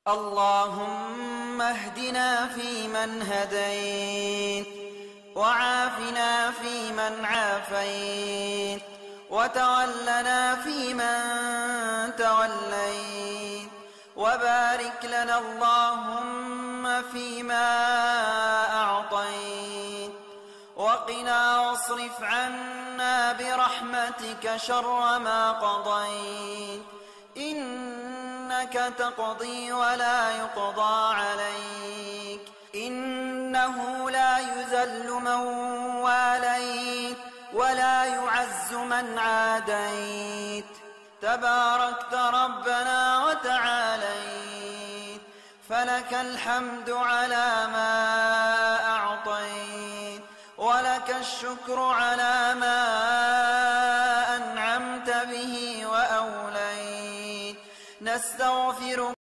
اللهم اهدنا فيمن هديت، وعافنا فيمن عافيت، وتولنا فيمن توليت، وبارك لنا اللهم فيما أعطيت، وقنا واصرف عنا برحمتك شر ما قضيت، إنك تقضي ولا يقضى عليك، إنه لا يذل من واليت ولا يعز من عاديت، تباركت ربنا وتعاليت، فلك الحمد على ما أعطيت، ولك الشكر على ما أنعمت به وأوليت. نستغفرك